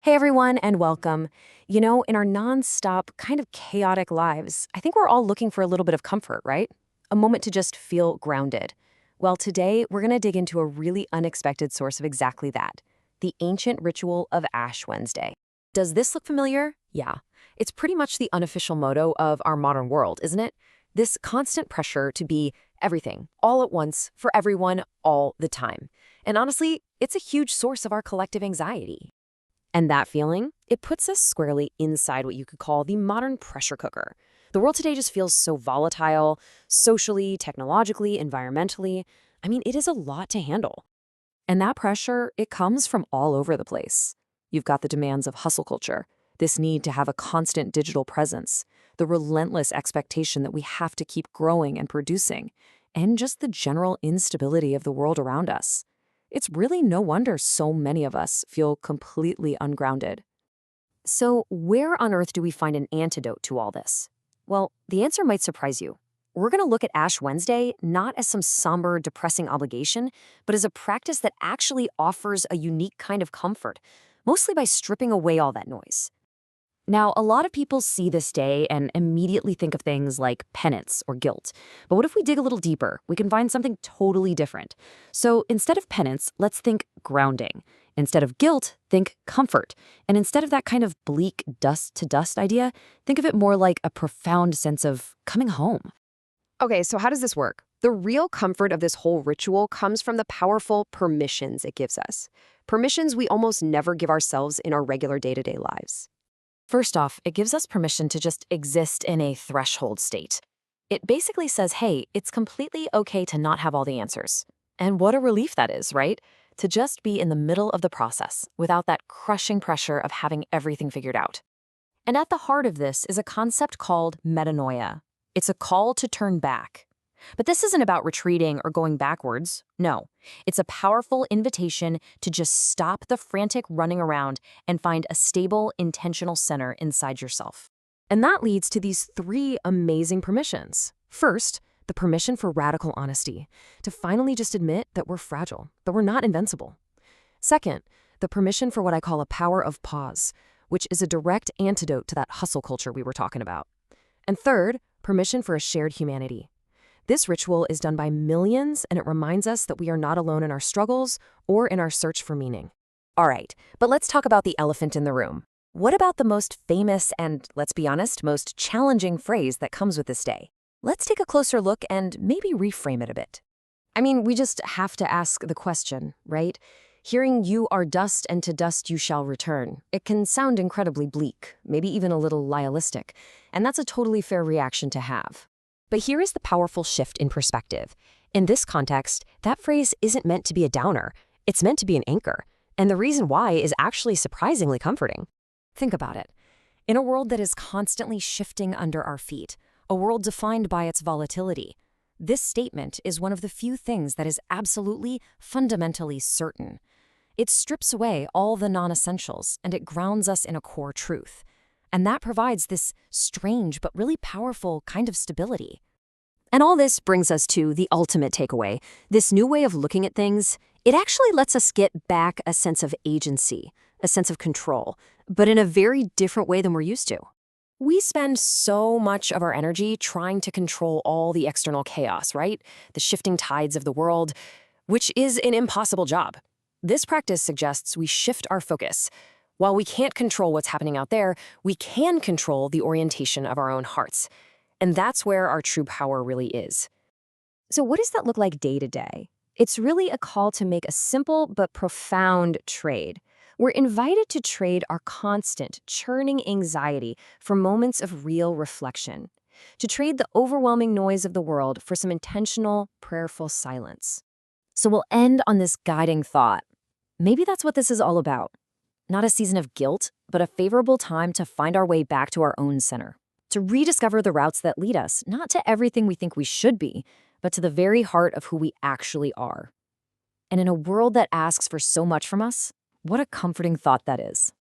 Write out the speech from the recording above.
Hey everyone, and welcome. In our nonstop, kind of chaotic lives, I think we're all looking for a little bit of comfort, right? A moment to just feel grounded. Well, today we're going to dig into a really unexpected source of exactly that, the ancient ritual of Ash Wednesday. Does this look familiar? Yeah. It's pretty much the unofficial motto of our modern world, isn't it? This constant pressure to be everything, all at once, for everyone, all the time. And honestly, it's a huge source of our collective anxiety. And that feeling, it puts us squarely inside what you could call the modern pressure cooker. The world today just feels so volatile, socially, technologically, environmentally. It is a lot to handle. And that pressure, it comes from all over the place. You've got the demands of hustle culture, this need to have a constant digital presence, the relentless expectation that we have to keep growing and producing, and just the general instability of the world around us. It's really no wonder so many of us feel completely ungrounded. So, where on earth do we find an antidote to all this? Well, the answer might surprise you. We're going to look at Ash Wednesday not as some somber, depressing obligation, but as a practice that actually offers a unique kind of comfort, mostly by stripping away all that noise. Now, a lot of people see this day and immediately think of things like penance or guilt. But what if we dig a little deeper? We can find something totally different. So instead of penance, let's think grounding. Instead of guilt, think comfort. And instead of that kind of bleak dust-to-dust idea, think of it more like a profound sense of coming home. Okay, so how does this work? The real comfort of this whole ritual comes from the powerful permissions it gives us. Permissions we almost never give ourselves in our regular day-to-day lives. First off, it gives us permission to just exist in a threshold state. It basically says, hey, it's completely okay to not have all the answers. And what a relief that is, right? To just be in the middle of the process without that crushing pressure of having everything figured out. And at the heart of this is a concept called metanoia. It's a call to turn back. But this isn't about retreating or going backwards. No, it's a powerful invitation to just stop the frantic running around and find a stable, intentional center inside yourself. And that leads to these three amazing permissions. First, the permission for radical honesty, to finally just admit that we're fragile, that we're not invincible. Second, the permission for what I call a power of pause, which is a direct antidote to that hustle culture we were talking about. And third, permission for a shared humanity. This ritual is done by millions, and it reminds us that we are not alone in our struggles or in our search for meaning. All right, but let's talk about the elephant in the room. What about the most famous and, let's be honest, most challenging phrase that comes with this day? Let's take a closer look and maybe reframe it a bit. We just have to ask the question, right? Hearing "you are dust and to dust you shall return," it can sound incredibly bleak, maybe even a little nihilistic, and that's a totally fair reaction to have. But here is the powerful shift in perspective. In this context, that phrase isn't meant to be a downer. It's meant to be an anchor. And the reason why is actually surprisingly comforting. Think about it. In a world that is constantly shifting under our feet, a world defined by its volatility, this statement is one of the few things that is absolutely, fundamentally certain. It strips away all the non-essentials, and it grounds us in a core truth. And that provides this strange but really powerful kind of stability. And all this brings us to the ultimate takeaway. This new way of looking at things, it actually lets us get back a sense of agency, a sense of control, but in a very different way than we're used to. We spend so much of our energy trying to control all the external chaos, right? The shifting tides of the world, which is an impossible job. This practice suggests we shift our focus. While we can't control what's happening out there, we can control the orientation of our own hearts. And that's where our true power really is. So what does that look like day to day? It's really a call to make a simple but profound trade. We're invited to trade our constant, churning anxiety for moments of real reflection, to trade the overwhelming noise of the world for some intentional, prayerful silence. So we'll end on this guiding thought. Maybe that's what this is all about. Not a season of guilt, but a favorable time to find our way back to our own center, to rediscover the routes that lead us, not to everything we think we should be, but to the very heart of who we actually are. And in a world that asks for so much from us, what a comforting thought that is.